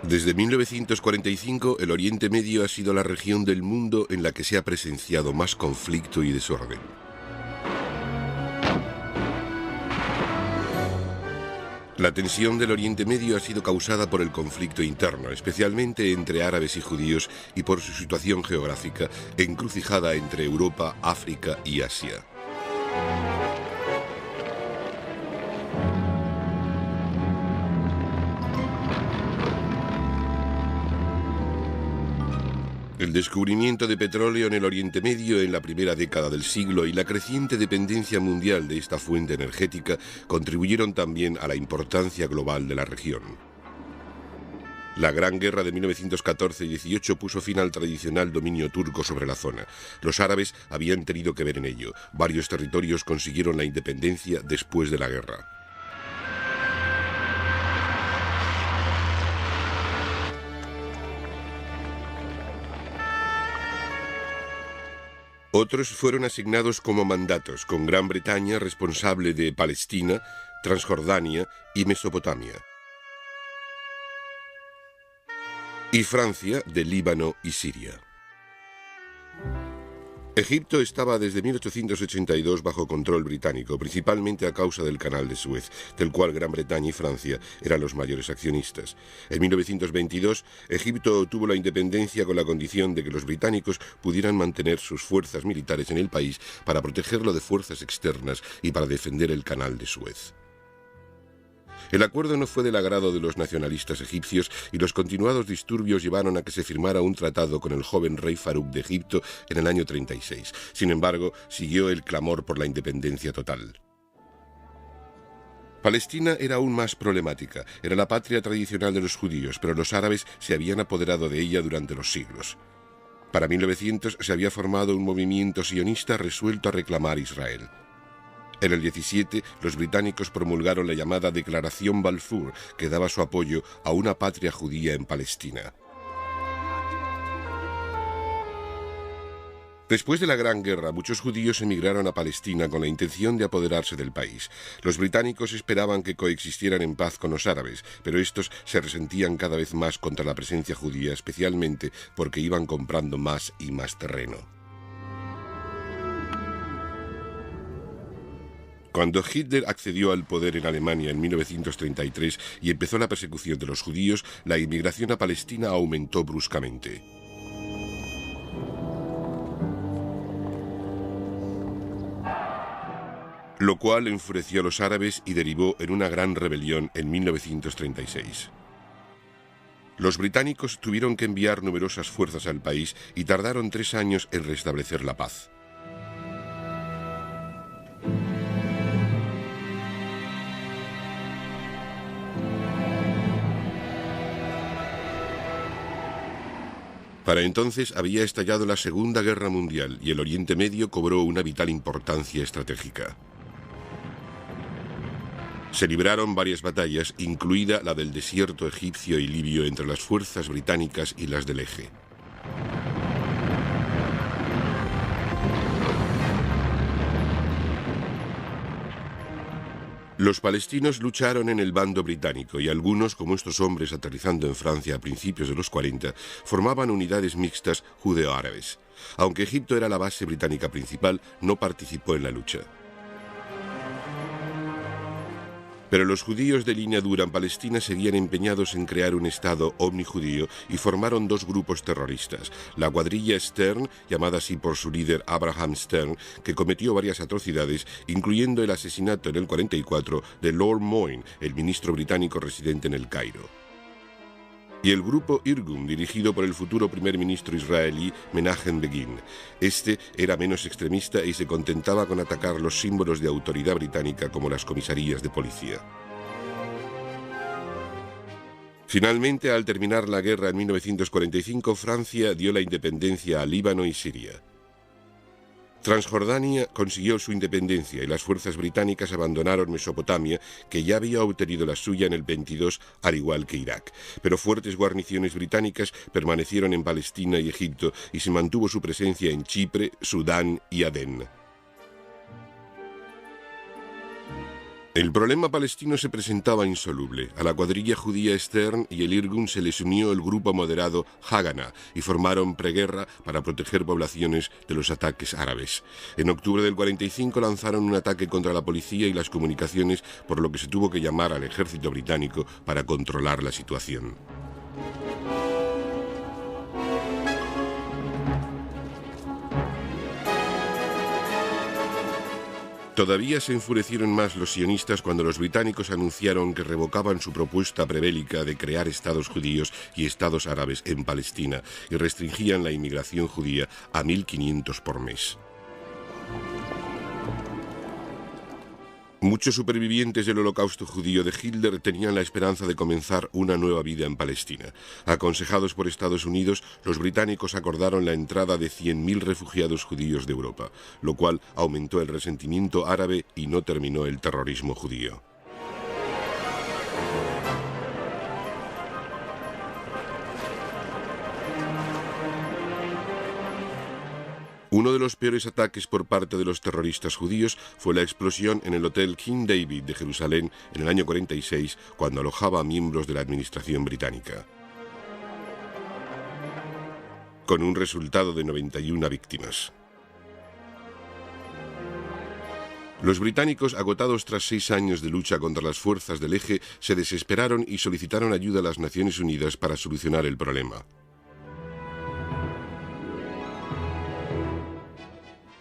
Desde 1945, el Oriente Medio ha sido la región del mundo en la que se ha presenciado más conflicto y desorden. La tensión del Oriente Medio ha sido causada por el conflicto interno, especialmente entre árabes y judíos, y por su situación geográfica, encrucijada entre Europa, África y Asia. El descubrimiento de petróleo en el Oriente Medio en la primera década del siglo y la creciente dependencia mundial de esta fuente energética contribuyeron también a la importancia global de la región. La Gran Guerra de 1914-18 puso fin al tradicional dominio turco sobre la zona. Los árabes habían tenido que ver en ello. Varios territorios consiguieron la independencia después de la guerra. Otros fueron asignados como mandatos, con Gran Bretaña responsable de Palestina, Transjordania y Mesopotamia, y Francia de Líbano y Siria. Egipto estaba desde 1882 bajo control británico, principalmente a causa del Canal de Suez, del cual Gran Bretaña y Francia eran los mayores accionistas. En 1922, Egipto obtuvo la independencia con la condición de que los británicos pudieran mantener sus fuerzas militares en el país para protegerlo de fuerzas externas y para defender el Canal de Suez. El acuerdo no fue del agrado de los nacionalistas egipcios y los continuados disturbios llevaron a que se firmara un tratado con el joven rey Farouk de Egipto en el año 36. Sin embargo, siguió el clamor por la independencia total. Palestina era aún más problemática. Era la patria tradicional de los judíos, pero los árabes se habían apoderado de ella durante los siglos. Para 1900 se había formado un movimiento sionista resuelto a reclamar Israel. En el 17, los británicos promulgaron la llamada Declaración Balfour, que daba su apoyo a una patria judía en Palestina. Después de la Gran Guerra, muchos judíos emigraron a Palestina con la intención de apoderarse del país. Los británicos esperaban que coexistieran en paz con los árabes, pero estos se resentían cada vez más contra la presencia judía, especialmente porque iban comprando más y más terreno. Cuando Hitler accedió al poder en Alemania en 1933 y empezó la persecución de los judíos, la inmigración a Palestina aumentó bruscamente. Lo cual enfureció a los árabes y derivó en una gran rebelión en 1936. Los británicos tuvieron que enviar numerosas fuerzas al país y tardaron 3 años en restablecer la paz. Para entonces había estallado la Segunda Guerra Mundial y el Oriente Medio cobró una vital importancia estratégica. Se libraron varias batallas, incluida la del desierto egipcio y libio entre las fuerzas británicas y las del Eje. Los palestinos lucharon en el bando británico y algunos, como estos hombres aterrizando en Francia a principios de los 40, formaban unidades mixtas judeo-árabes. Aunque Egipto era la base británica principal, no participó en la lucha. Pero los judíos de línea dura en Palestina seguían empeñados en crear un Estado omnijudío y formaron 2 grupos terroristas. La cuadrilla Stern, llamada así por su líder Abraham Stern, que cometió varias atrocidades, incluyendo el asesinato en el 44 de Lord Moyne, el ministro británico residente en El Cairo. Y el grupo Irgun, dirigido por el futuro primer ministro israelí Menachem Begin. Este era menos extremista y se contentaba con atacar los símbolos de autoridad británica como las comisarías de policía. Finalmente, al terminar la guerra en 1945, Francia dio la independencia a Líbano y Siria. Transjordania consiguió su independencia y las fuerzas británicas abandonaron Mesopotamia, que ya había obtenido la suya en el 22, al igual que Irak. Pero fuertes guarniciones británicas permanecieron en Palestina y Egipto y se mantuvo su presencia en Chipre, Sudán y Adén. El problema palestino se presentaba insoluble. A la cuadrilla judía Stern y el Irgun se les unió el grupo moderado Haganah y formaron preguerra para proteger poblaciones de los ataques árabes. En octubre del 45 lanzaron un ataque contra la policía y las comunicaciones, por lo que se tuvo que llamar al ejército británico para controlar la situación. Todavía se enfurecieron más los sionistas cuando los británicos anunciaron que revocaban su propuesta prebélica de crear estados judíos y estados árabes en Palestina y restringían la inmigración judía a 1.500 por mes. Muchos supervivientes del holocausto judío de Hitler tenían la esperanza de comenzar una nueva vida en Palestina. Aconsejados por Estados Unidos, los británicos acordaron la entrada de 100.000 refugiados judíos de Europa, lo cual aumentó el resentimiento árabe y no terminó el terrorismo judío. Uno de los peores ataques por parte de los terroristas judíos fue la explosión en el Hotel King David de Jerusalén en el año 46, cuando alojaba a miembros de la administración británica, con un resultado de 91 víctimas. Los británicos, agotados tras 6 años de lucha contra las fuerzas del Eje, se desesperaron y solicitaron ayuda a las Naciones Unidas para solucionar el problema.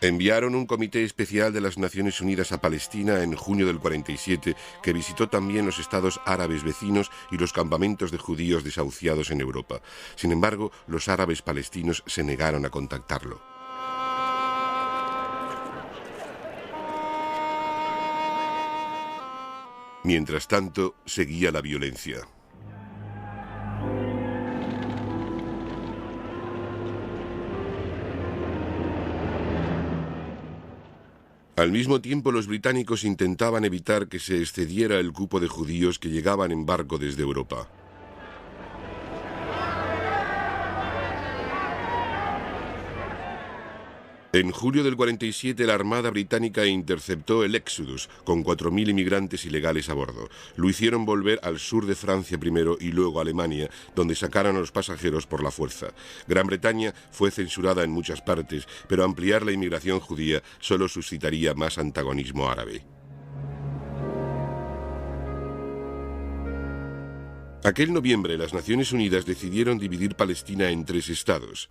Enviaron un comité especial de las Naciones Unidas a Palestina en junio del 47, que visitó también los estados árabes vecinos y los campamentos de judíos desahuciados en Europa. Sin embargo, los árabes palestinos se negaron a contactarlo. Mientras tanto, seguía la violencia. Al mismo tiempo, los británicos intentaban evitar que se excediera el cupo de judíos que llegaban en barco desde Europa. En julio del 47, la Armada británica interceptó el Exodus, con 4.000 inmigrantes ilegales a bordo. Lo hicieron volver al sur de Francia primero y luego a Alemania, donde sacaron a los pasajeros por la fuerza. Gran Bretaña fue censurada en muchas partes, pero ampliar la inmigración judía solo suscitaría más antagonismo árabe. Aquel noviembre, las Naciones Unidas decidieron dividir Palestina en 3 estados: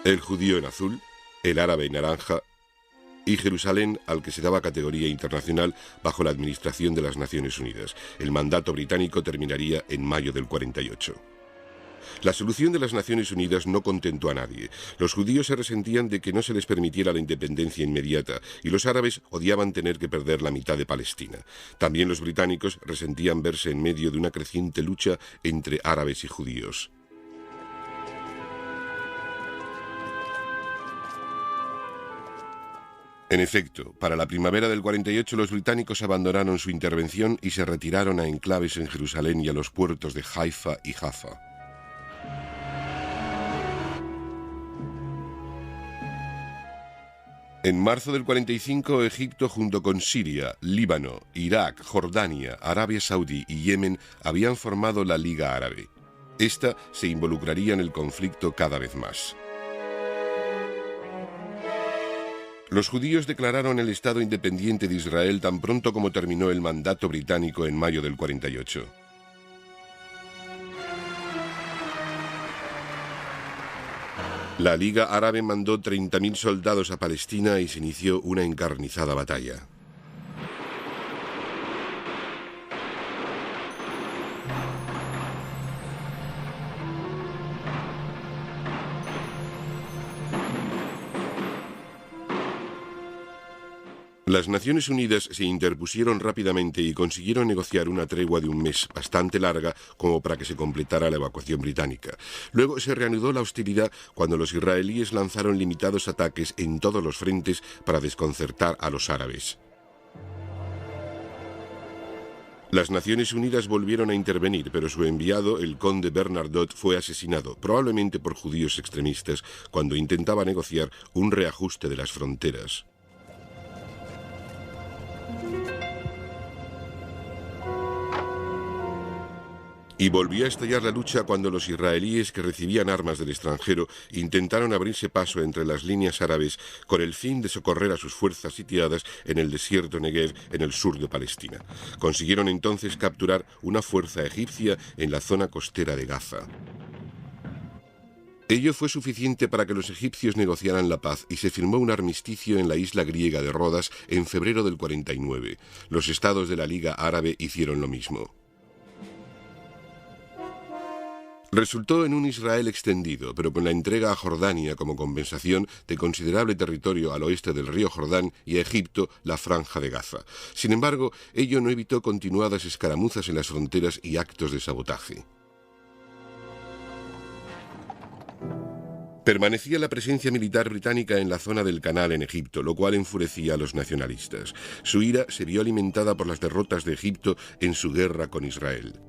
el judío en azul, el árabe en naranja y Jerusalén, al que se daba categoría internacional bajo la administración de las Naciones Unidas. El mandato británico terminaría en mayo del 48. La solución de las Naciones Unidas no contentó a nadie. Los judíos se resentían de que no se les permitiera la independencia inmediata y los árabes odiaban tener que perder la mitad de Palestina. También los británicos resentían verse en medio de una creciente lucha entre árabes y judíos. En efecto, para la primavera del 48 los británicos abandonaron su intervención y se retiraron a enclaves en Jerusalén y a los puertos de Haifa y Jaffa. En marzo del 45, Egipto, junto con Siria, Líbano, Irak, Jordania, Arabia Saudí y Yemen, habían formado la Liga Árabe. Esta se involucraría en el conflicto cada vez más. Los judíos declararon el Estado independiente de Israel tan pronto como terminó el mandato británico en mayo del 48. La Liga Árabe mandó 30.000 soldados a Palestina y se inició una encarnizada batalla. Las Naciones Unidas se interpusieron rápidamente y consiguieron negociar una tregua de un mes, bastante larga como para que se completara la evacuación británica. Luego se reanudó la hostilidad cuando los israelíes lanzaron limitados ataques en todos los frentes para desconcertar a los árabes. Las Naciones Unidas volvieron a intervenir, pero su enviado, el conde Bernadotte, fue asesinado, probablemente por judíos extremistas, cuando intentaba negociar un reajuste de las fronteras. Y volvió a estallar la lucha cuando los israelíes que recibían armas del extranjero intentaron abrirse paso entre las líneas árabes con el fin de socorrer a sus fuerzas sitiadas en el desierto Negev, en el sur de Palestina. Consiguieron entonces capturar una fuerza egipcia en la zona costera de Gaza. Ello fue suficiente para que los egipcios negociaran la paz y se firmó un armisticio en la isla griega de Rodas en febrero del 49. Los estados de la Liga Árabe hicieron lo mismo. Resultó en un Israel extendido, pero con la entrega a Jordania como compensación de considerable territorio al oeste del río Jordán y a Egipto la Franja de Gaza. Sin embargo, ello no evitó continuadas escaramuzas en las fronteras y actos de sabotaje. Permanecía la presencia militar británica en la zona del Canal en Egipto, lo cual enfurecía a los nacionalistas. Su ira se vio alimentada por las derrotas de Egipto en su guerra con Israel.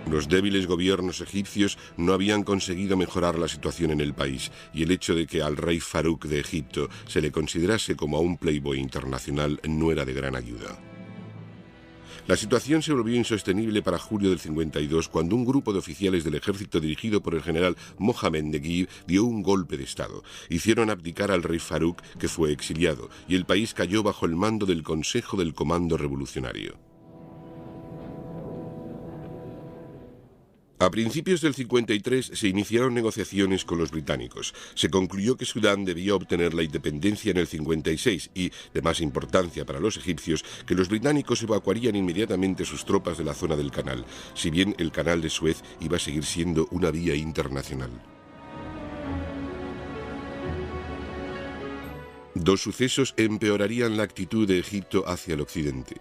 Los débiles gobiernos egipcios no habían conseguido mejorar la situación en el país, y el hecho de que al rey Farouk de Egipto se le considerase como a un playboy internacional no era de gran ayuda. La situación se volvió insostenible para julio del 52, cuando un grupo de oficiales del ejército dirigido por el general Mohamed Neguib dio un golpe de estado. Hicieron abdicar al rey Farouk, que fue exiliado, y el país cayó bajo el mando del Consejo del Comando Revolucionario. A principios del 53 se iniciaron negociaciones con los británicos. Se concluyó que Sudán debía obtener la independencia en el 56 y, de más importancia para los egipcios, que los británicos evacuarían inmediatamente sus tropas de la zona del canal, si bien el canal de Suez iba a seguir siendo una vía internacional. Dos sucesos empeorarían la actitud de Egipto hacia el occidente.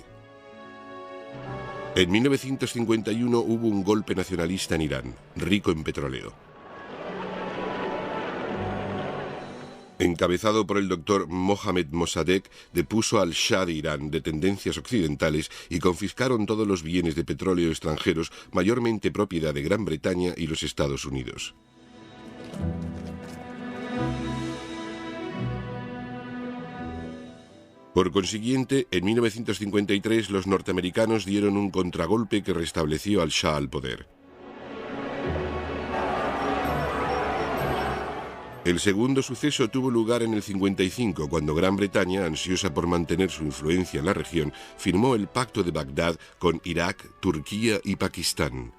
En 1951 hubo un golpe nacionalista en Irán, rico en petróleo. Encabezado por el doctor Mohammad Mossadegh, depuso al Shah de Irán, de tendencias occidentales, y confiscaron todos los bienes de petróleo extranjeros, mayormente propiedad de Gran Bretaña y los Estados Unidos. Por consiguiente, en 1953 los norteamericanos dieron un contragolpe que restableció al Shah al poder. El segundo suceso tuvo lugar en el 55, cuando Gran Bretaña, ansiosa por mantener su influencia en la región, firmó el Pacto de Bagdad con Irak, Turquía y Pakistán.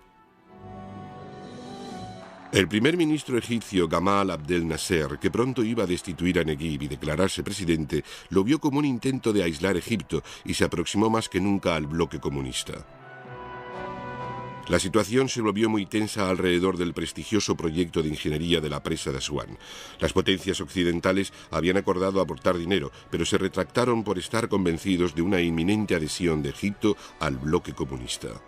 El primer ministro egipcio Gamal Abdel Nasser, que pronto iba a destituir a Neguib y declararse presidente, lo vio como un intento de aislar Egipto y se aproximó más que nunca al bloque comunista. La situación se volvió muy tensa alrededor del prestigioso proyecto de ingeniería de la presa de Asuán. Las potencias occidentales habían acordado aportar dinero, pero se retractaron por estar convencidos de una inminente adhesión de Egipto al bloque comunista.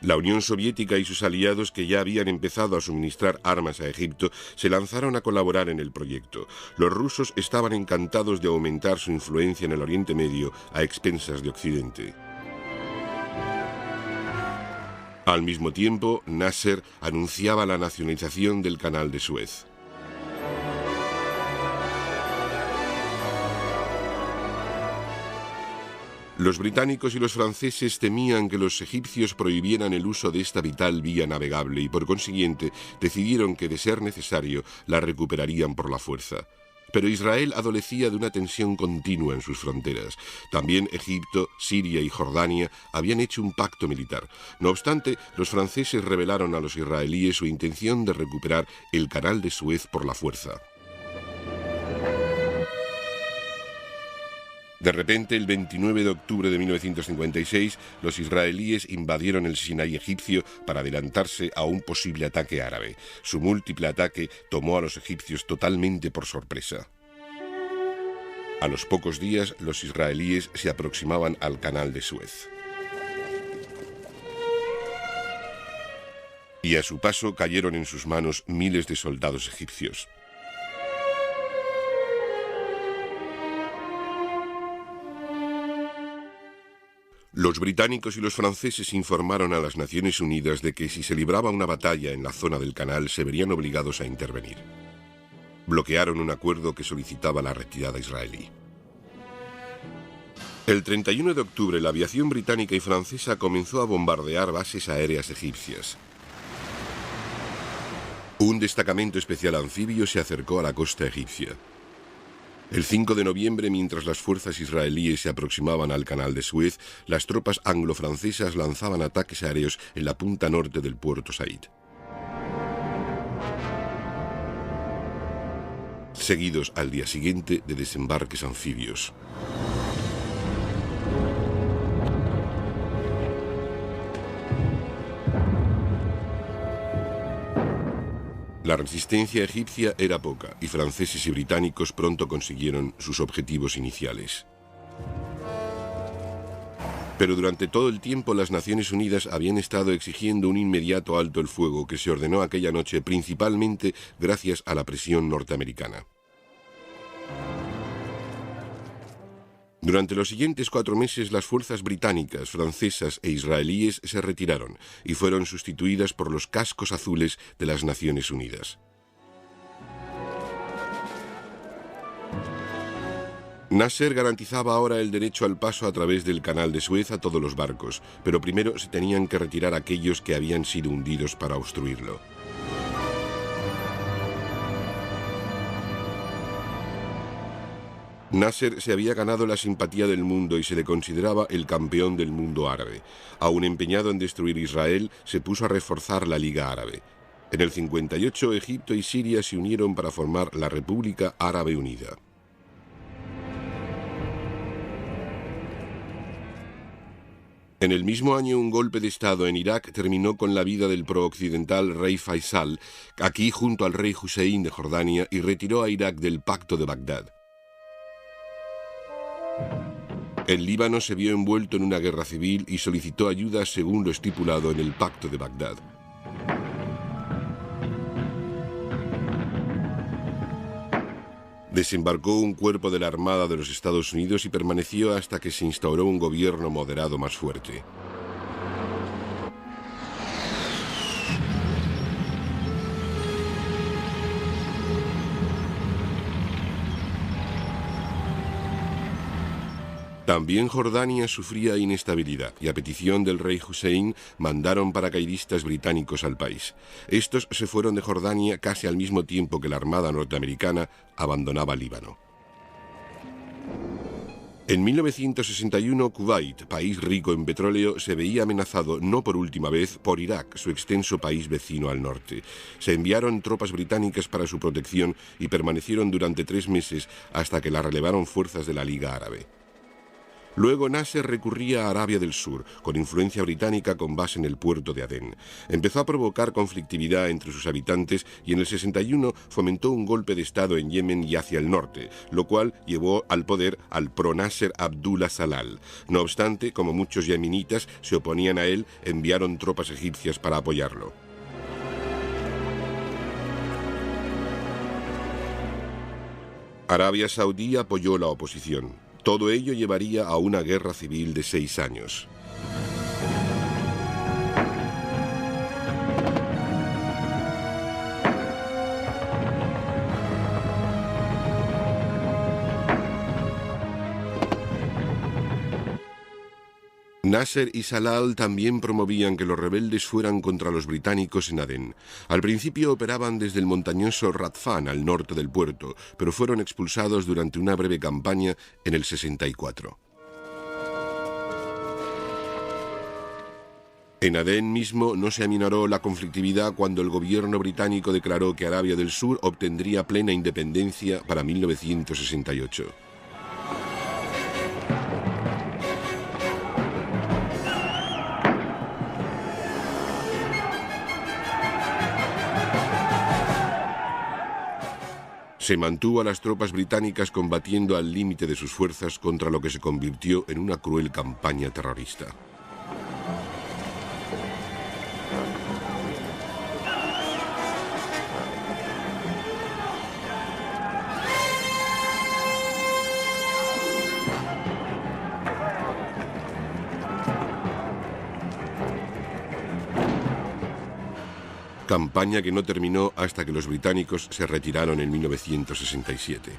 La Unión Soviética y sus aliados, que ya habían empezado a suministrar armas a Egipto, se lanzaron a colaborar en el proyecto. Los rusos estaban encantados de aumentar su influencia en el Oriente Medio a expensas de Occidente. Al mismo tiempo, Nasser anunciaba la nacionalización del Canal de Suez. Los británicos y los franceses temían que los egipcios prohibieran el uso de esta vital vía navegable y por consiguiente decidieron que, de ser necesario, la recuperarían por la fuerza. Pero Israel adolecía de una tensión continua en sus fronteras. También Egipto, Siria y Jordania habían hecho un pacto militar. No obstante, los franceses revelaron a los israelíes su intención de recuperar el Canal de Suez por la fuerza. De repente, el 29 de octubre de 1956, los israelíes invadieron el Sinaí egipcio para adelantarse a un posible ataque árabe. Su múltiple ataque tomó a los egipcios totalmente por sorpresa. A los pocos días, los israelíes se aproximaban al Canal de Suez. Y a su paso cayeron en sus manos miles de soldados egipcios. Los británicos y los franceses informaron a las Naciones Unidas de que si se libraba una batalla en la zona del canal se verían obligados a intervenir. Bloquearon un acuerdo que solicitaba la retirada israelí. El 31 de octubre, la aviación británica y francesa comenzó a bombardear bases aéreas egipcias. Un destacamento especial anfibio se acercó a la costa egipcia. El 5 de noviembre, mientras las fuerzas israelíes se aproximaban al canal de Suez, las tropas anglo-francesas lanzaban ataques aéreos en la punta norte del puerto Said, seguidos al día siguiente de desembarques anfibios. La resistencia egipcia era poca y franceses y británicos pronto consiguieron sus objetivos iniciales. Pero durante todo el tiempo las Naciones Unidas habían estado exigiendo un inmediato alto el fuego que se ordenó aquella noche principalmente gracias a la presión norteamericana. Durante los siguientes 4 meses, las fuerzas británicas, francesas e israelíes se retiraron y fueron sustituidas por los cascos azules de las Naciones Unidas. Nasser garantizaba ahora el derecho al paso a través del canal de Suez a todos los barcos, pero primero se tenían que retirar aquellos que habían sido hundidos para obstruirlo. Nasser se había ganado la simpatía del mundo y se le consideraba el campeón del mundo árabe. Aún empeñado en destruir Israel, se puso a reforzar la Liga Árabe. En el 58, Egipto y Siria se unieron para formar la República Árabe Unida. En el mismo año, un golpe de Estado en Irak terminó con la vida del prooccidental rey Faisal, aquí junto al rey Hussein de Jordania, y retiró a Irak del Pacto de Bagdad. El Líbano se vio envuelto en una guerra civil y solicitó ayuda según lo estipulado en el Pacto de Bagdad. Desembarcó un cuerpo de la Armada de los Estados Unidos y permaneció hasta que se instauró un gobierno moderado más fuerte. También Jordania sufría inestabilidad y a petición del rey Hussein mandaron paracaidistas británicos al país. Estos se fueron de Jordania casi al mismo tiempo que la armada norteamericana abandonaba Líbano. En 1961, Kuwait, país rico en petróleo, se veía amenazado no por última vez por Irak, su extenso país vecino al norte. Se enviaron tropas británicas para su protección y permanecieron durante 3 meses hasta que la relevaron fuerzas de la Liga Árabe. Luego Nasser recurría a Arabia del Sur, con influencia británica con base en el puerto de Adén. Empezó a provocar conflictividad entre sus habitantes y en el 61 fomentó un golpe de Estado en Yemen y hacia el norte, lo cual llevó al poder al pro-Nasser Abdullah Salal. No obstante, como muchos yemenitas se oponían a él, enviaron tropas egipcias para apoyarlo. Arabia Saudí apoyó la oposición. Todo ello llevaría a una guerra civil de 6 años. Nasser y Salal también promovían que los rebeldes fueran contra los británicos en Adén. Al principio operaban desde el montañoso Radfan al norte del puerto, pero fueron expulsados durante una breve campaña en el 64. En Adén mismo no se aminoró la conflictividad cuando el gobierno británico declaró que Arabia del Sur obtendría plena independencia para 1968. Se mantuvo a las tropas británicas combatiendo al límite de sus fuerzas contra lo que se convirtió en una cruel campaña terrorista. campaña que no terminó hasta que los británicos se retiraron en 1967.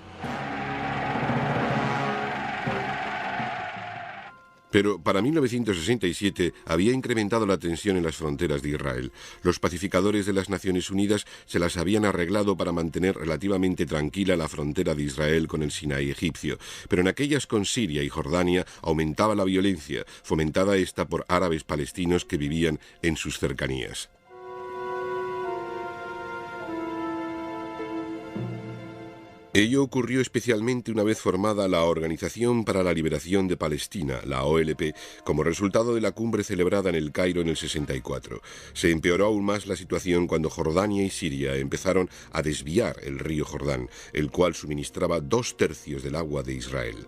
Pero para 1967 había incrementado la tensión en las fronteras de Israel. Los pacificadores de las Naciones Unidas se las habían arreglado para mantener relativamente tranquila la frontera de Israel con el Sinaí egipcio, pero en aquellas con Siria y Jordania aumentaba la violencia, fomentada esta por árabes palestinos que vivían en sus cercanías. Ello ocurrió especialmente una vez formada la Organización para la Liberación de Palestina, la OLP, como resultado de la cumbre celebrada en El Cairo en el 64. Se empeoró aún más la situación cuando Jordania y Siria empezaron a desviar el río Jordán, el cual suministraba 2/3 del agua de Israel.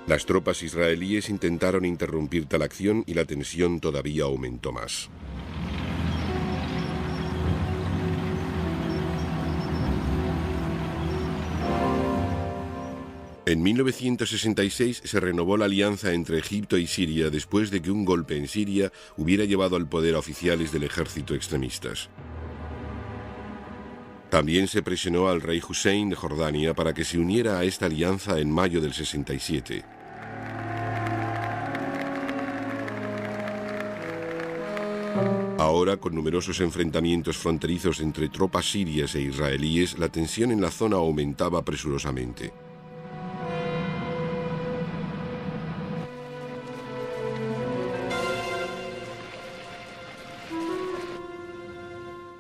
Las tropas israelíes intentaron interrumpir tal acción y la tensión todavía aumentó más. En 1966 se renovó la alianza entre Egipto y Siria después de que un golpe en Siria hubiera llevado al poder a oficiales del ejército extremistas. También se presionó al rey Hussein de Jordania para que se uniera a esta alianza en mayo del 67. Ahora, con numerosos enfrentamientos fronterizos entre tropas sirias e israelíes, la tensión en la zona aumentaba presurosamente.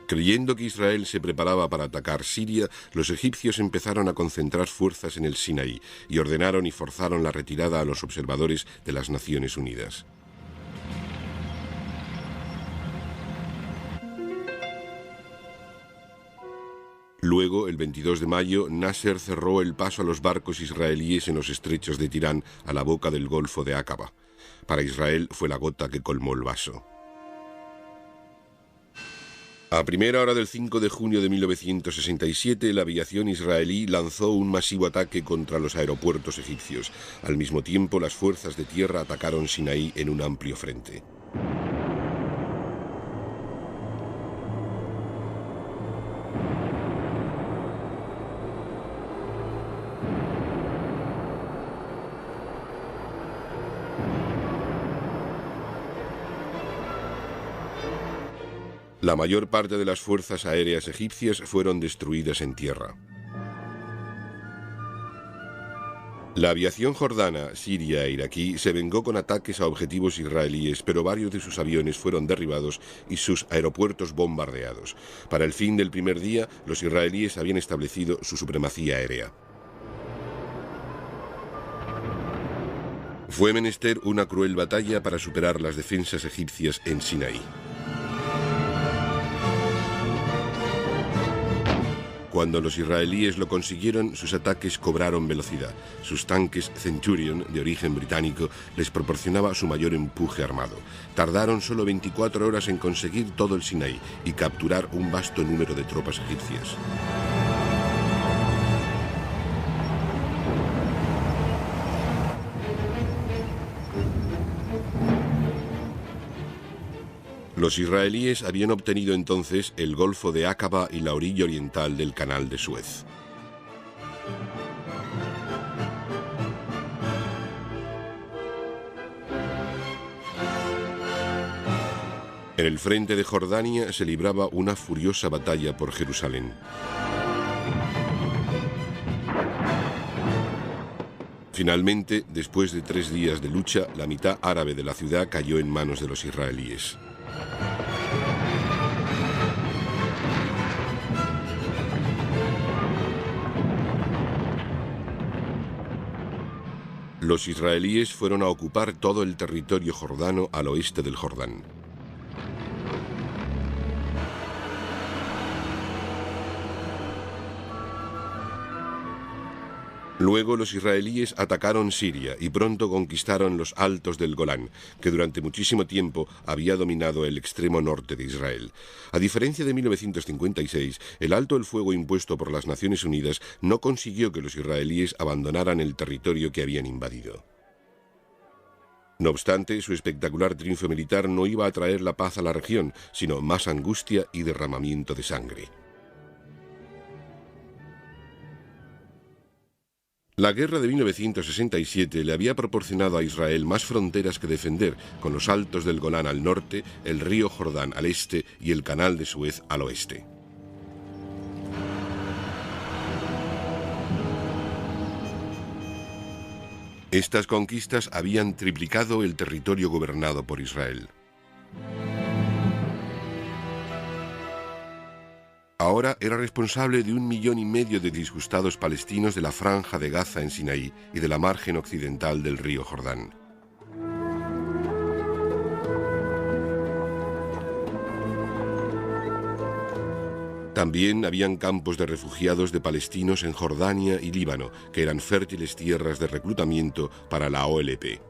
Creyendo que Israel se preparaba para atacar Siria, los egipcios empezaron a concentrar fuerzas en el Sinaí y ordenaron y forzaron la retirada a los observadores de las Naciones Unidas. Luego, el 22 de mayo, Nasser cerró el paso a los barcos israelíes en los estrechos de Tirán a la boca del Golfo de Aqaba. Para Israel fue la gota que colmó el vaso. A primera hora del 5 de junio de 1967, la aviación israelí lanzó un masivo ataque contra los aeropuertos egipcios. Al mismo tiempo, las fuerzas de tierra atacaron Sinaí en un amplio frente. La mayor parte de las fuerzas aéreas egipcias fueron destruidas en tierra. La aviación jordana, siria e iraquí se vengó con ataques a objetivos israelíes, pero varios de sus aviones fueron derribados y sus aeropuertos bombardeados. Para el fin del primer día, los israelíes habían establecido su supremacía aérea. Fue menester una cruel batalla para superar las defensas egipcias en Sinaí. Cuando los israelíes lo consiguieron, sus ataques cobraron velocidad. Sus tanques Centurion, de origen británico, les proporcionaba su mayor empuje armado. Tardaron solo 24 horas en conseguir todo el Sinaí y capturar un vasto número de tropas egipcias. Los israelíes habían obtenido entonces el Golfo de Aqaba y la orilla oriental del Canal de Suez. En el frente de Jordania se libraba una furiosa batalla por Jerusalén. Finalmente, después de 3 días de lucha, la mitad árabe de la ciudad cayó en manos de los israelíes. Los israelíes fueron a ocupar todo el territorio jordano al oeste del Jordán. Luego los israelíes atacaron Siria y pronto conquistaron los altos del Golán, que durante muchísimo tiempo había dominado el extremo norte de Israel. A diferencia de 1956, el alto el fuego impuesto por las Naciones Unidas no consiguió que los israelíes abandonaran el territorio que habían invadido. No obstante, su espectacular triunfo militar no iba a traer la paz a la región, sino más angustia y derramamiento de sangre. La guerra de 1967 le había proporcionado a Israel más fronteras que defender, con los altos del Golán al norte, el río Jordán al este y el canal de Suez al oeste. Estas conquistas habían triplicado el territorio gobernado por Israel. Ahora era responsable de 1,5 millones de disgustados palestinos de la franja de Gaza en Sinaí y de la margen occidental del río Jordán. También habían campos de refugiados de palestinos en Jordania y Líbano, que eran fértiles tierras de reclutamiento para la OLP.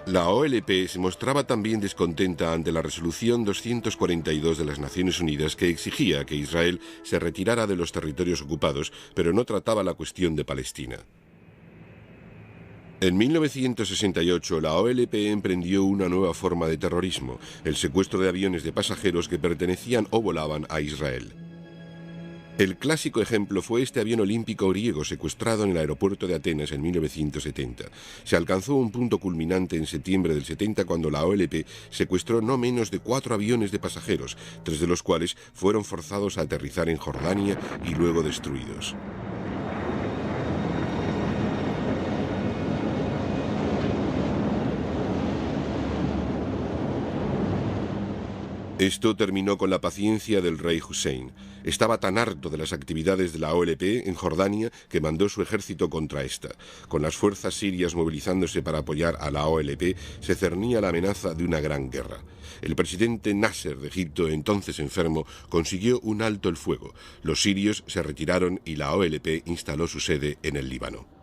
La OLP se mostraba también descontenta ante la resolución 242 de las Naciones Unidas que exigía que Israel se retirara de los territorios ocupados, pero no trataba la cuestión de Palestina. En 1968, la OLP emprendió una nueva forma de terrorismo, el secuestro de aviones de pasajeros que pertenecían o volaban a Israel. El clásico ejemplo fue este avión olímpico griego secuestrado en el aeropuerto de Atenas en 1970. Se alcanzó un punto culminante en septiembre del 70 cuando la OLP secuestró no menos de 4 aviones de pasajeros, 3 de los cuales fueron forzados a aterrizar en Jordania y luego destruidos. Esto terminó con la paciencia del rey Hussein. Estaba tan harto de las actividades de la OLP en Jordania que mandó su ejército contra esta. Con las fuerzas sirias movilizándose para apoyar a la OLP, se cernía la amenaza de una gran guerra. El presidente Nasser de Egipto, entonces enfermo, consiguió un alto el fuego. Los sirios se retiraron y la OLP instaló su sede en el Líbano.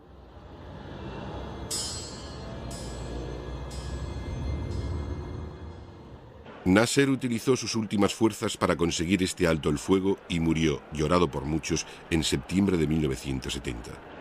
Nasser utilizó sus últimas fuerzas para conseguir este alto el fuego y murió, llorado por muchos, en septiembre de 1970.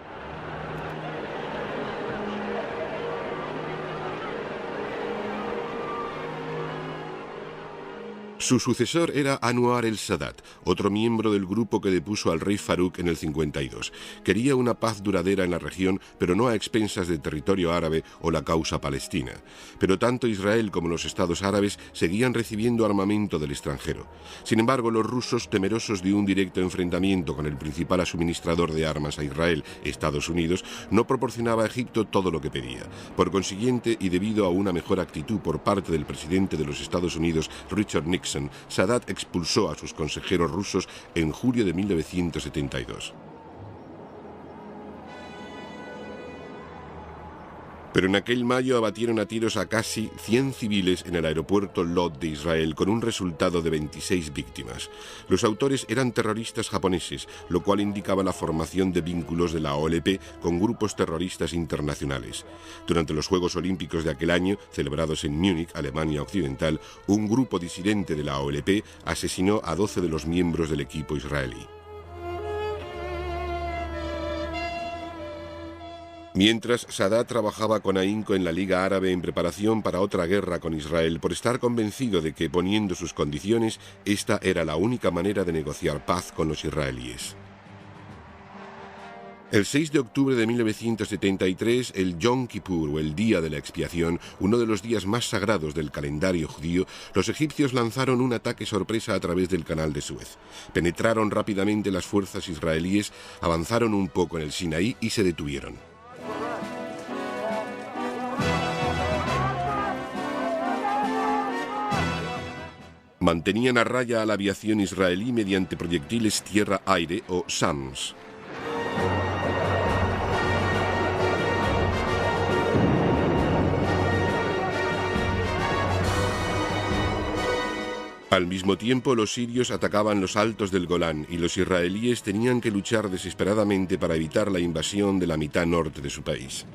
Su sucesor era Anwar el-Sadat, otro miembro del grupo que depuso al rey Farouk en el 52. Quería una paz duradera en la región, pero no a expensas del territorio árabe o la causa palestina. Pero tanto Israel como los estados árabes seguían recibiendo armamento del extranjero. Sin embargo, los rusos, temerosos de un directo enfrentamiento con el principal suministrador de armas a Israel, Estados Unidos, no proporcionaba a Egipto todo lo que pedía. Por consiguiente, y debido a una mejor actitud por parte del presidente de los Estados Unidos, Richard Nixon, Sadat expulsó a sus consejeros rusos en julio de 1972. Pero en aquel mayo abatieron a tiros a casi 100 civiles en el aeropuerto Lod de Israel, con un resultado de 26 víctimas. Los autores eran terroristas japoneses, lo cual indicaba la formación de vínculos de la OLP con grupos terroristas internacionales. Durante los Juegos Olímpicos de aquel año, celebrados en Múnich, Alemania Occidental, un grupo disidente de la OLP asesinó a 12 de los miembros del equipo israelí. Mientras, Sadat trabajaba con ahínco en la Liga Árabe en preparación para otra guerra con Israel por estar convencido de que, poniendo sus condiciones, esta era la única manera de negociar paz con los israelíes. El 6 de octubre de 1973, el Yom Kippur, o el Día de la Expiación, uno de los días más sagrados del calendario judío, los egipcios lanzaron un ataque sorpresa a través del canal de Suez. Penetraron rápidamente las fuerzas israelíes, avanzaron un poco en el Sinaí y se detuvieron. Mantenían a raya a la aviación israelí mediante proyectiles tierra-aire o SAMs. Al mismo tiempo, los sirios atacaban los altos del Golán y los israelíes tenían que luchar desesperadamente para evitar la invasión de la mitad norte de su país.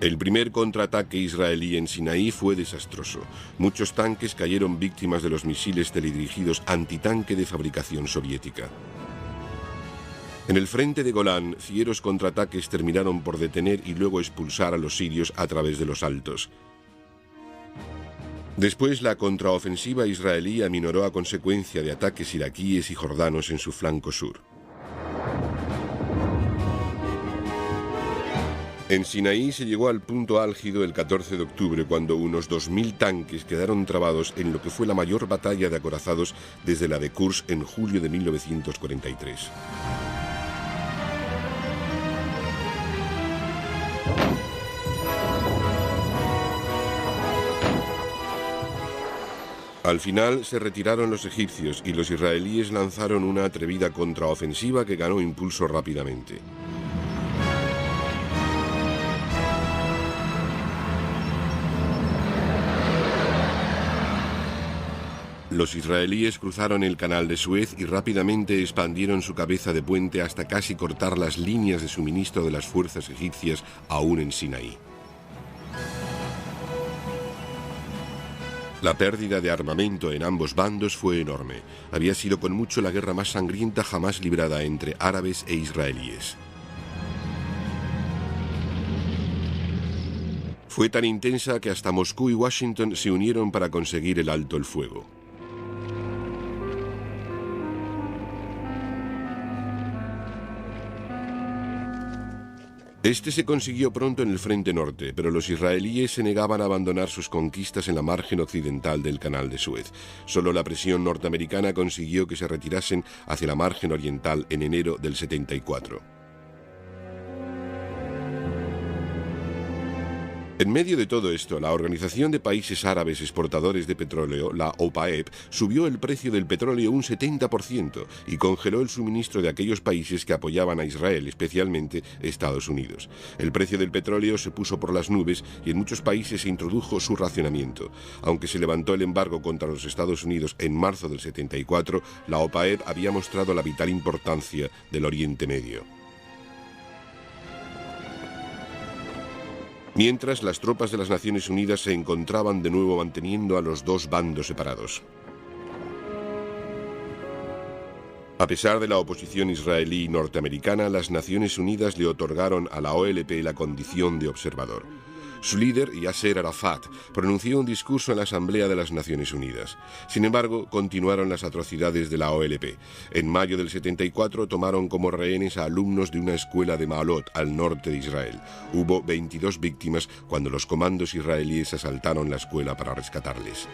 El primer contraataque israelí en Sinaí fue desastroso. Muchos tanques cayeron víctimas de los misiles teledirigidos antitanque de fabricación soviética. En el frente de Golán, fieros contraataques terminaron por detener y luego expulsar a los sirios a través de los altos. Después, la contraofensiva israelí aminoró a consecuencia de ataques iraquíes y jordanos en su flanco sur. En Sinaí se llegó al punto álgido el 14 de octubre, cuando unos 2000 tanques quedaron trabados en lo que fue la mayor batalla de acorazados desde la de Kursk en julio de 1943. Al final se retiraron los egipcios y los israelíes lanzaron una atrevida contraofensiva que ganó impulso rápidamente. Los israelíes cruzaron el canal de Suez y rápidamente expandieron su cabeza de puente hasta casi cortar las líneas de suministro de las fuerzas egipcias aún en Sinaí. La pérdida de armamento en ambos bandos fue enorme. Había sido con mucho la guerra más sangrienta jamás librada entre árabes e israelíes. Fue tan intensa que hasta Moscú y Washington se unieron para conseguir el alto el fuego. Este se consiguió pronto en el frente norte, pero los israelíes se negaban a abandonar sus conquistas en la margen occidental del canal de Suez. Solo la presión norteamericana consiguió que se retirasen hacia la margen oriental en enero del 74. En medio de todo esto, la Organización de Países Árabes Exportadores de Petróleo, la OPEP, subió el precio del petróleo un 70% y congeló el suministro de aquellos países que apoyaban a Israel, especialmente Estados Unidos. El precio del petróleo se puso por las nubes y en muchos países se introdujo su racionamiento. Aunque se levantó el embargo contra los Estados Unidos en marzo del 74, la OPEP había mostrado la vital importancia del Oriente Medio. Mientras, las tropas de las Naciones Unidas se encontraban de nuevo manteniendo a los dos bandos separados. A pesar de la oposición israelí y norteamericana, las Naciones Unidas le otorgaron a la OLP la condición de observador. Su líder, Yasser Arafat, pronunció un discurso en la Asamblea de las Naciones Unidas. Sin embargo, continuaron las atrocidades de la OLP. En mayo del 74 tomaron como rehenes a alumnos de una escuela de Maalot, al norte de Israel. Hubo 22 víctimas cuando los comandos israelíes asaltaron la escuela para rescatarles.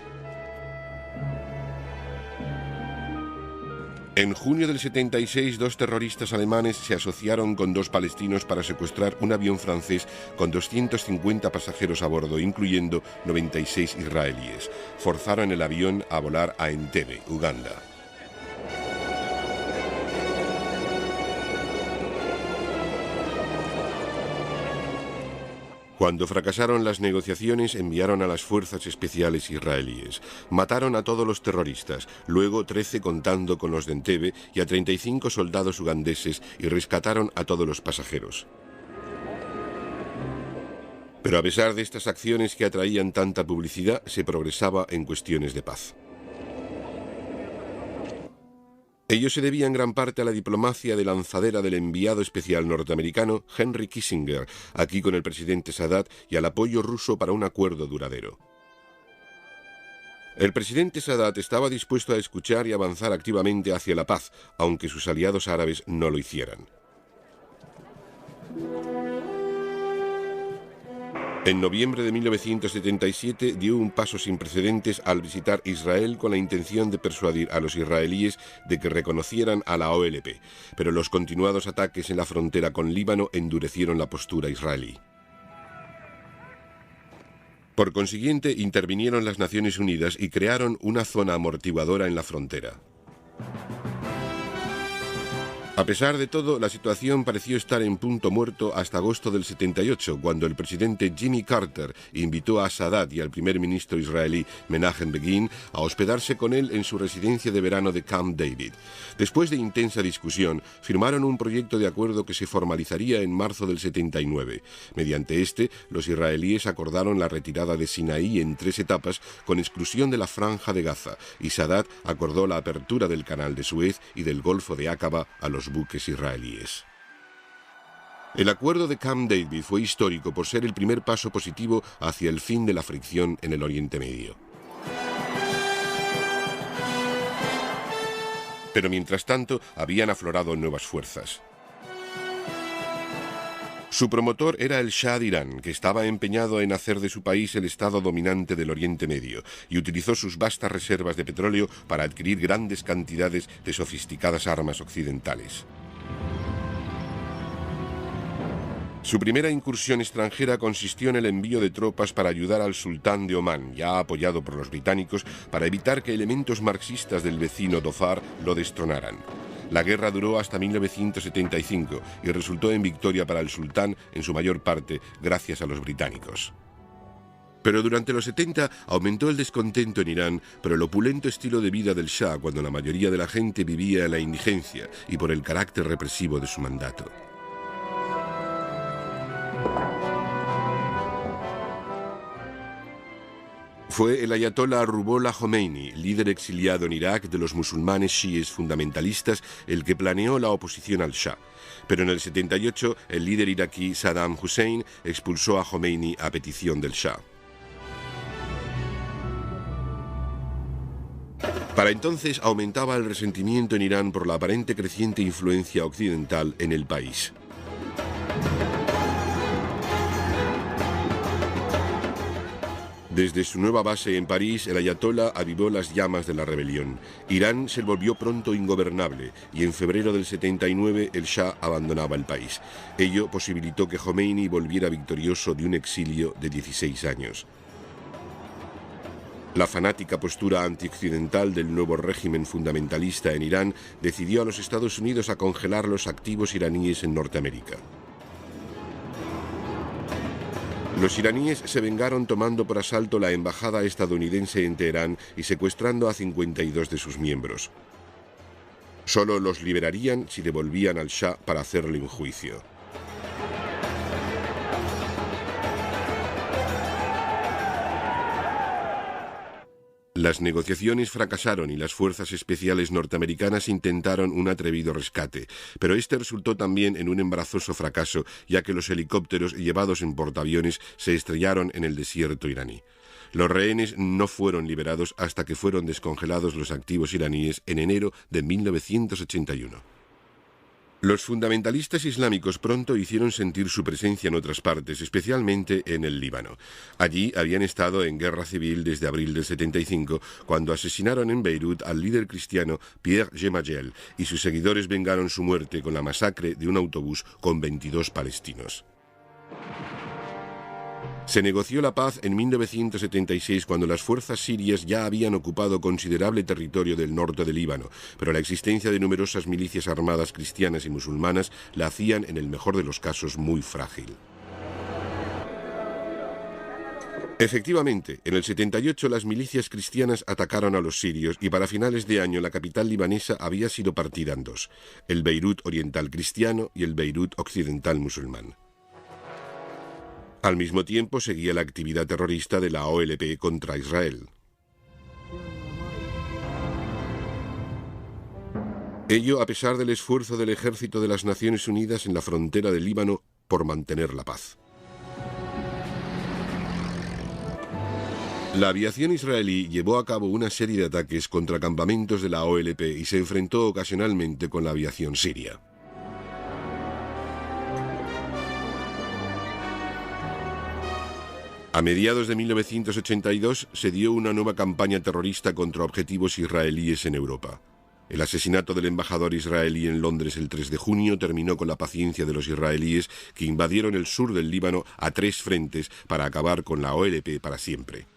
En junio del 76, dos terroristas alemanes se asociaron con dos palestinos para secuestrar un avión francés con 250 pasajeros a bordo, incluyendo 96 israelíes. Forzaron el avión a volar a Entebbe, Uganda. Cuando fracasaron las negociaciones, enviaron a las fuerzas especiales israelíes. Mataron a todos los terroristas, luego 13 contando con los de Entebbe y a 35 soldados ugandeses, y rescataron a todos los pasajeros. Pero a pesar de estas acciones que atraían tanta publicidad, se progresaba en cuestiones de paz. Ello se debía en gran parte a la diplomacia de lanzadera del enviado especial norteamericano Henry Kissinger, aquí con el presidente Sadat, y al apoyo ruso para un acuerdo duradero. El presidente Sadat estaba dispuesto a escuchar y avanzar activamente hacia la paz, aunque sus aliados árabes no lo hicieran. En noviembre de 1977 dio un paso sin precedentes al visitar Israel con la intención de persuadir a los israelíes de que reconocieran a la OLP, pero los continuados ataques en la frontera con Líbano endurecieron la postura israelí. Por consiguiente, intervinieron las Naciones Unidas y crearon una zona amortiguadora en la frontera. A pesar de todo, la situación pareció estar en punto muerto hasta agosto del 78, cuando el presidente Jimmy Carter invitó a Sadat y al primer ministro israelí Menachem Begin a hospedarse con él en su residencia de verano de Camp David. Después de intensa discusión, firmaron un proyecto de acuerdo que se formalizaría en marzo del 79. Mediante este, los israelíes acordaron la retirada de Sinaí en 3 etapas, con exclusión de la Franja de Gaza, y Sadat acordó la apertura del Canal de Suez y del Golfo de Aqaba a los buques israelíes. El acuerdo de Camp David fue histórico por ser el primer paso positivo hacia el fin de la fricción en el Oriente Medio. Pero mientras tanto, habían aflorado nuevas fuerzas. Su promotor era el Shah de Irán, que estaba empeñado en hacer de su país el estado dominante del Oriente Medio, y utilizó sus vastas reservas de petróleo para adquirir grandes cantidades de sofisticadas armas occidentales. Su primera incursión extranjera consistió en el envío de tropas para ayudar al sultán de Omán, ya apoyado por los británicos, para evitar que elementos marxistas del vecino Dhofar lo destronaran. La guerra duró hasta 1975 y resultó en victoria para el sultán, en su mayor parte gracias a los británicos. Pero durante los 70 aumentó el descontento en Irán por el opulento estilo de vida del Shah, cuando la mayoría de la gente vivía en la indigencia, y por el carácter represivo de su mandato. Fue el ayatolá Ruhollah Khomeini, líder exiliado en Irak de los musulmanes chiíes fundamentalistas, el que planeó la oposición al Shah. Pero en el 78, el líder iraquí Saddam Hussein expulsó a Khomeini a petición del Shah. Para entonces aumentaba el resentimiento en Irán por la aparente creciente influencia occidental en el país. Desde su nueva base en París, el ayatolá avivó las llamas de la rebelión. Irán se volvió pronto ingobernable y en febrero del 79 el Shah abandonaba el país. Ello posibilitó que Khomeini volviera victorioso de un exilio de 16 años. La fanática postura antioccidental del nuevo régimen fundamentalista en Irán decidió a los Estados Unidos a congelar los activos iraníes en Norteamérica. Los iraníes se vengaron tomando por asalto la embajada estadounidense en Teherán y secuestrando a 52 de sus miembros. Solo los liberarían si devolvían al Shah para hacerle un juicio. Las negociaciones fracasaron y las fuerzas especiales norteamericanas intentaron un atrevido rescate, pero este resultó también en un embarazoso fracaso, ya que los helicópteros llevados en portaaviones se estrellaron en el desierto iraní. Los rehenes no fueron liberados hasta que fueron descongelados los activos iraníes en enero de 1981. Los fundamentalistas islámicos pronto hicieron sentir su presencia en otras partes, especialmente en el Líbano. Allí habían estado en guerra civil desde abril del 75, cuando asesinaron en Beirut al líder cristiano Pierre Gemayel, y sus seguidores vengaron su muerte con la masacre de un autobús con 22 palestinos. Se negoció la paz en 1976 cuando las fuerzas sirias ya habían ocupado considerable territorio del norte del Líbano, pero la existencia de numerosas milicias armadas cristianas y musulmanas la hacían, en el mejor de los casos, muy frágil. Efectivamente, en el 78 las milicias cristianas atacaron a los sirios y para finales de año la capital libanesa había sido partida en dos, el Beirut oriental cristiano y el Beirut occidental musulmán. Al mismo tiempo seguía la actividad terrorista de la OLP contra Israel. Ello a pesar del esfuerzo del ejército de las Naciones Unidas en la frontera del Líbano por mantener la paz. La aviación israelí llevó a cabo una serie de ataques contra campamentos de la OLP y se enfrentó ocasionalmente con la aviación siria. A mediados de 1982 se dio una nueva campaña terrorista contra objetivos israelíes en Europa. El asesinato del embajador israelí en Londres el 3 de junio terminó con la paciencia de los israelíes, que invadieron el sur del Líbano a 3 frentes para acabar con la OLP para siempre.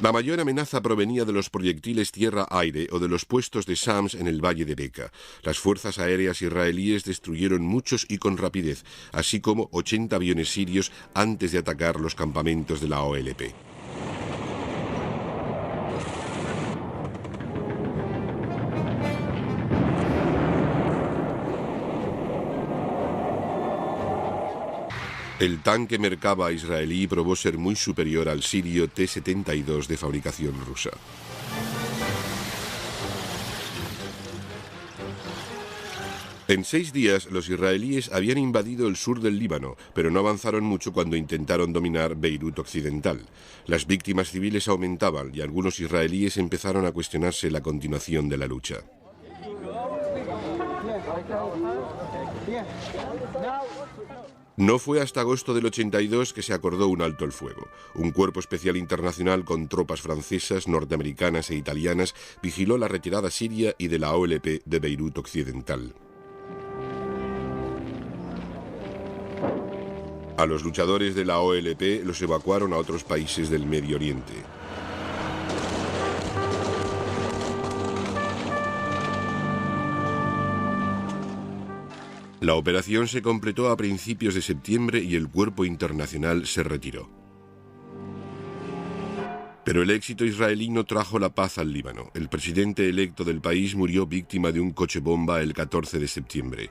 La mayor amenaza provenía de los proyectiles tierra-aire o de los puestos de Shams en el valle de Beca. Las fuerzas aéreas israelíes destruyeron muchos y con rapidez, así como 80 aviones sirios antes de atacar los campamentos de la OLP. El tanque Merkava israelí probó ser muy superior al sirio T-72 de fabricación rusa. En 6 días, los israelíes habían invadido el sur del Líbano, pero no avanzaron mucho cuando intentaron dominar Beirut occidental. Las víctimas civiles aumentaban y algunos israelíes empezaron a cuestionarse la continuación de la lucha. No fue hasta agosto del 82 que se acordó un alto el fuego. Un cuerpo especial internacional con tropas francesas, norteamericanas e italianas vigiló la retirada siria y de la OLP de Beirut occidental. A los luchadores de la OLP los evacuaron a otros países del Medio Oriente. La operación se completó a principios de septiembre y el cuerpo internacional se retiró. Pero el éxito israelí no trajo la paz al Líbano. El presidente electo del país murió víctima de un coche bomba el 14 de septiembre.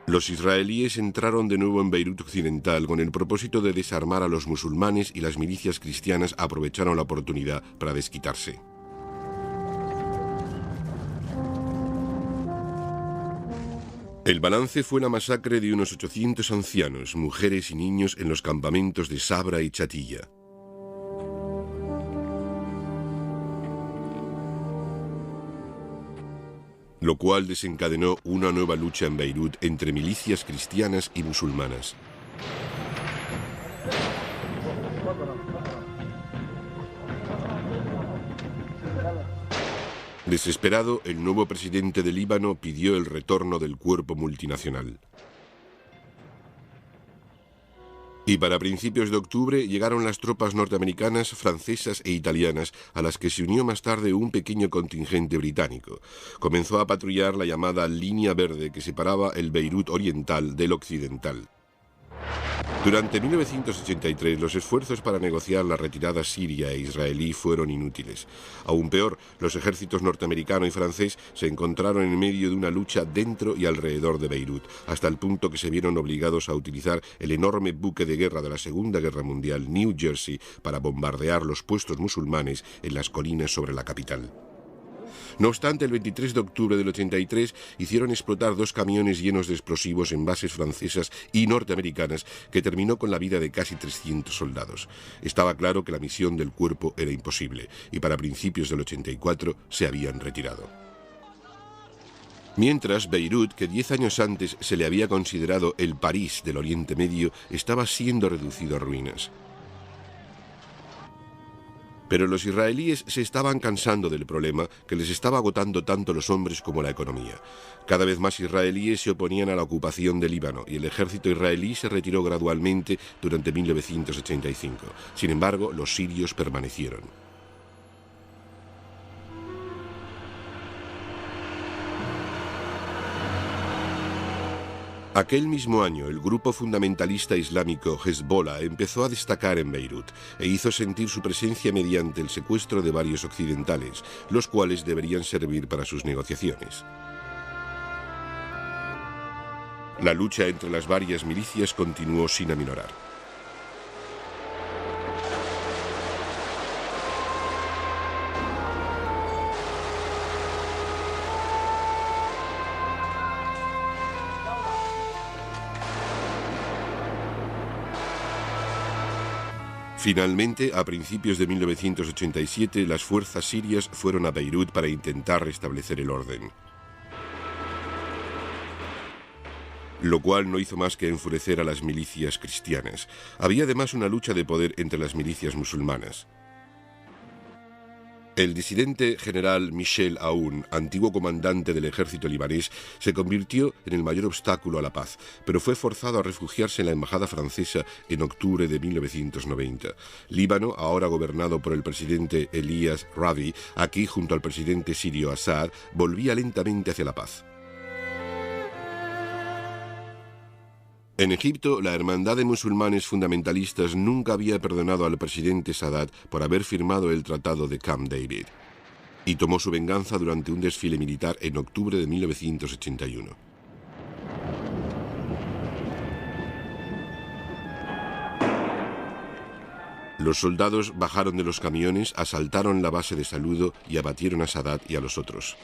Los israelíes entraron de nuevo en Beirut occidental con el propósito de desarmar a los musulmanes y las milicias cristianas aprovecharon la oportunidad para desquitarse. El balance fue la masacre de unos 800 ancianos, mujeres y niños en los campamentos de Sabra y Chatilla. Lo cual desencadenó una nueva lucha en Beirut entre milicias cristianas y musulmanas. Desesperado, el nuevo presidente de Líbano pidió el retorno del cuerpo multinacional. Y para principios de octubre llegaron las tropas norteamericanas, francesas e italianas, a las que se unió más tarde un pequeño contingente británico. Comenzó a patrullar la llamada Línea Verde que separaba el Beirut oriental del occidental. Durante 1983, los esfuerzos para negociar la retirada siria e israelí fueron inútiles. Aún peor, los ejércitos norteamericano y francés se encontraron en medio de una lucha dentro y alrededor de Beirut, hasta el punto que se vieron obligados a utilizar el enorme buque de guerra de la Segunda Guerra Mundial, New Jersey, para bombardear los puestos musulmanes en las colinas sobre la capital. No obstante, el 23 de octubre del 83 hicieron explotar 2 camiones llenos de explosivos en bases francesas y norteamericanas que terminó con la vida de casi 300 soldados. Estaba claro que la misión del cuerpo era imposible y para principios del 84 se habían retirado. Mientras, Beirut, que 10 años antes se le había considerado el París del Oriente Medio, estaba siendo reducido a ruinas. Pero los israelíes se estaban cansando del problema que les estaba agotando tanto los hombres como la economía. Cada vez más israelíes se oponían a la ocupación del Líbano y el ejército israelí se retiró gradualmente durante 1985. Sin embargo, los sirios permanecieron. Aquel mismo año, el grupo fundamentalista islámico Hezbollah empezó a destacar en Beirut e hizo sentir su presencia mediante el secuestro de varios occidentales, los cuales deberían servir para sus negociaciones. La lucha entre las varias milicias continuó sin aminorar. Finalmente, a principios de 1987, las fuerzas sirias fueron a Beirut para intentar restablecer el orden. Lo cual no hizo más que enfurecer a las milicias cristianas. Había además una lucha de poder entre las milicias musulmanas. El disidente general Michel Aoun, antiguo comandante del ejército libanés, se convirtió en el mayor obstáculo a la paz, pero fue forzado a refugiarse en la embajada francesa en octubre de 1990. Líbano, ahora gobernado por el presidente Elias Rabi, aquí junto al presidente sirio Assad, volvía lentamente hacia la paz. En Egipto, la Hermandad de Musulmanes Fundamentalistas nunca había perdonado al presidente Sadat por haber firmado el Tratado de Camp David, y tomó su venganza durante un desfile militar en octubre de 1981. Los soldados bajaron de los camiones, asaltaron la base de Saludo y abatieron a Sadat y a los otros.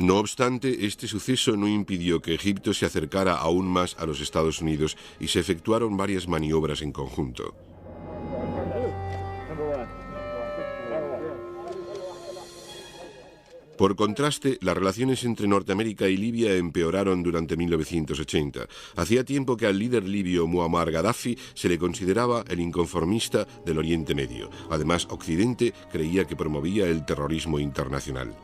No obstante, este suceso no impidió que Egipto se acercara aún más a los Estados Unidos y se efectuaron varias maniobras en conjunto. Por contraste, las relaciones entre Norteamérica y Libia empeoraron durante 1980. Hacía tiempo que al líder libio Muammar Gaddafi se le consideraba el inconformista del Oriente Medio. Además, Occidente creía que promovía el terrorismo internacional.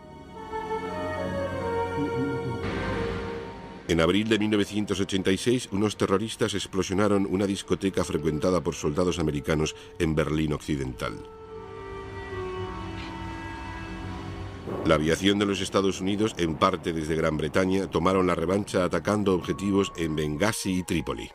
En abril de 1986, unos terroristas explosionaron una discoteca frecuentada por soldados americanos en Berlín Occidental. La aviación de los Estados Unidos, en parte desde Gran Bretaña, tomaron la revancha atacando objetivos en Bengasi y Trípoli.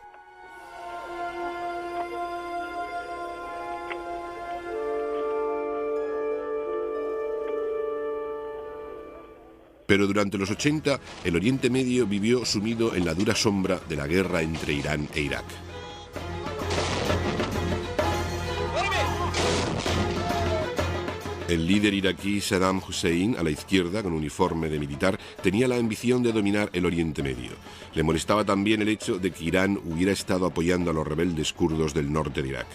Pero durante los 80, el Oriente Medio vivió sumido en la dura sombra de la guerra entre Irán e Irak. El líder iraquí Saddam Hussein, a la izquierda, con uniforme de militar, tenía la ambición de dominar el Oriente Medio. Le molestaba también el hecho de que Irán hubiera estado apoyando a los rebeldes kurdos del norte de Irak.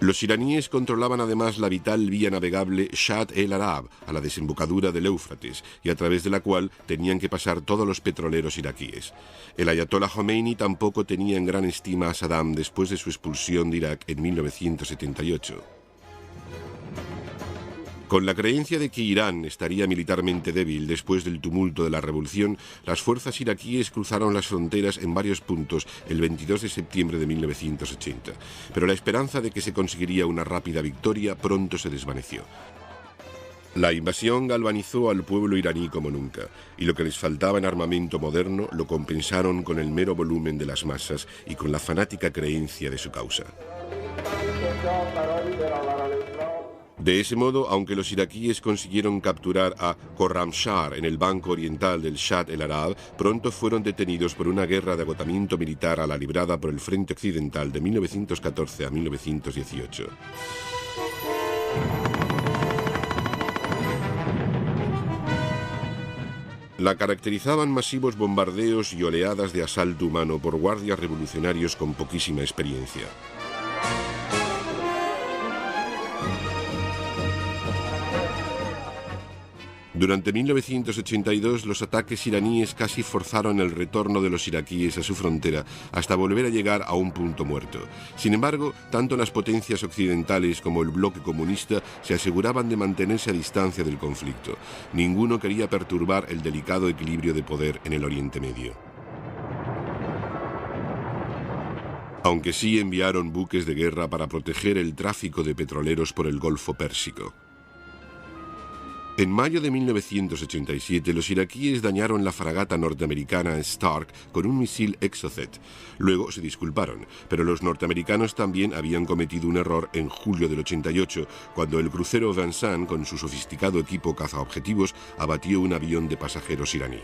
Los iraníes controlaban además la vital vía navegable Shatt el-Arab, a la desembocadura del Éufrates, y a través de la cual tenían que pasar todos los petroleros iraquíes. El ayatolá Jomeini tampoco tenía en gran estima a Saddam después de su expulsión de Irak en 1978. Con la creencia de que Irán estaría militarmente débil después del tumulto de la revolución, las fuerzas iraquíes cruzaron las fronteras en varios puntos el 22 de septiembre de 1980. Pero la esperanza de que se conseguiría una rápida victoria pronto se desvaneció. La invasión galvanizó al pueblo iraní como nunca, y lo que les faltaba en armamento moderno lo compensaron con el mero volumen de las masas y con la fanática creencia de su causa. De ese modo, aunque los iraquíes consiguieron capturar a Khorramshahr en el banco oriental del Shatt el-Arab, pronto fueron detenidos por una guerra de agotamiento militar a la librada por el frente occidental de 1914 a 1918. La caracterizaban masivos bombardeos y oleadas de asalto humano por guardias revolucionarios con poquísima experiencia. Durante 1982, los ataques iraníes casi forzaron el retorno de los iraquíes a su frontera hasta volver a llegar a un punto muerto. Sin embargo, tanto las potencias occidentales como el bloque comunista se aseguraban de mantenerse a distancia del conflicto. Ninguno quería perturbar el delicado equilibrio de poder en el Oriente Medio. Aunque sí enviaron buques de guerra para proteger el tráfico de petroleros por el Golfo Pérsico. En mayo de 1987, los iraquíes dañaron la fragata norteamericana Stark con un misil Exocet. Luego se disculparon, pero los norteamericanos también habían cometido un error en julio del 88, cuando el crucero Vincennes, con su sofisticado equipo cazaobjetivos, abatió un avión de pasajeros iraní.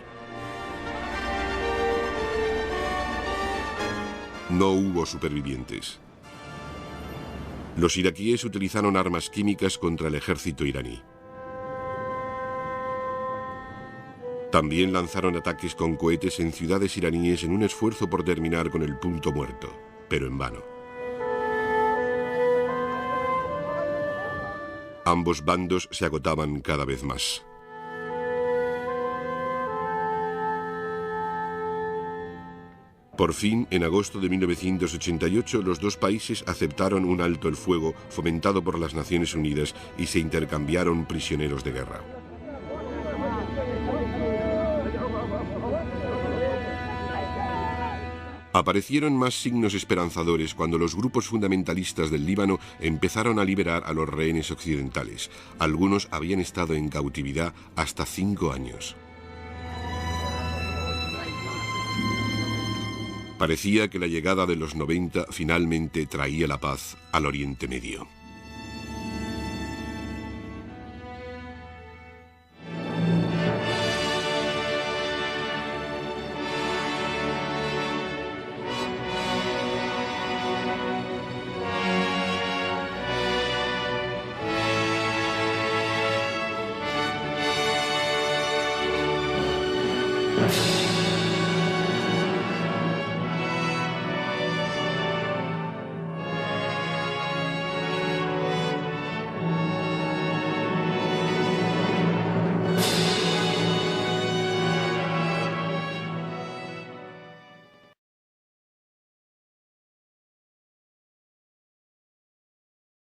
No hubo supervivientes. Los iraquíes utilizaron armas químicas contra el ejército iraní. También lanzaron ataques con cohetes en ciudades iraníes en un esfuerzo por terminar con el punto muerto, pero en vano. Ambos bandos se agotaban cada vez más. Por fin, en agosto de 1988, los dos países aceptaron un alto el fuego fomentado por las Naciones Unidas y se intercambiaron prisioneros de guerra. Aparecieron más signos esperanzadores cuando los grupos fundamentalistas del Líbano empezaron a liberar a los rehenes occidentales. Algunos habían estado en cautividad hasta 5 años. Parecía que la llegada de los 90 finalmente traía la paz al Oriente Medio.